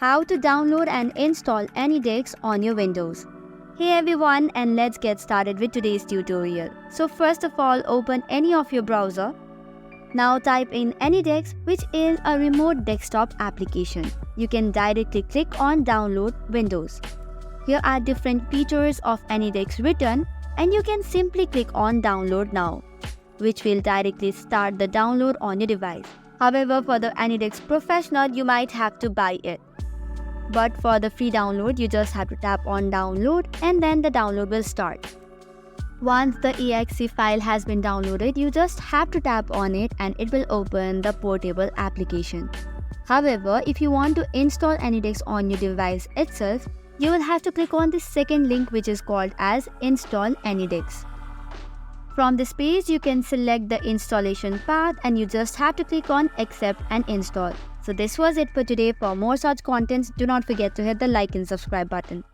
How to download and install AnyDesk on your Windows. Hey everyone, and let's get started with today's tutorial. So first of all, open any of your browser. Now type in AnyDesk, which is a remote desktop application. You can directly click on Download Windows. Here are different features of AnyDesk written, and you can simply click on Download Now, which will directly start the download on your device. However, for the AnyDesk Professional, you might have to buy it. But for the free download, you just have to tap on download and then the download will start. Once the exe file has been downloaded, you just have to tap on it and it will open the portable application. However, if you want to install AnyDesk on your device itself, you will have to click on the second link, which is called as Install AnyDesk. From this page, you can select the installation path and you just have to click on Accept and Install. So this was it for today. For more such contents, do not forget to hit the like and subscribe button.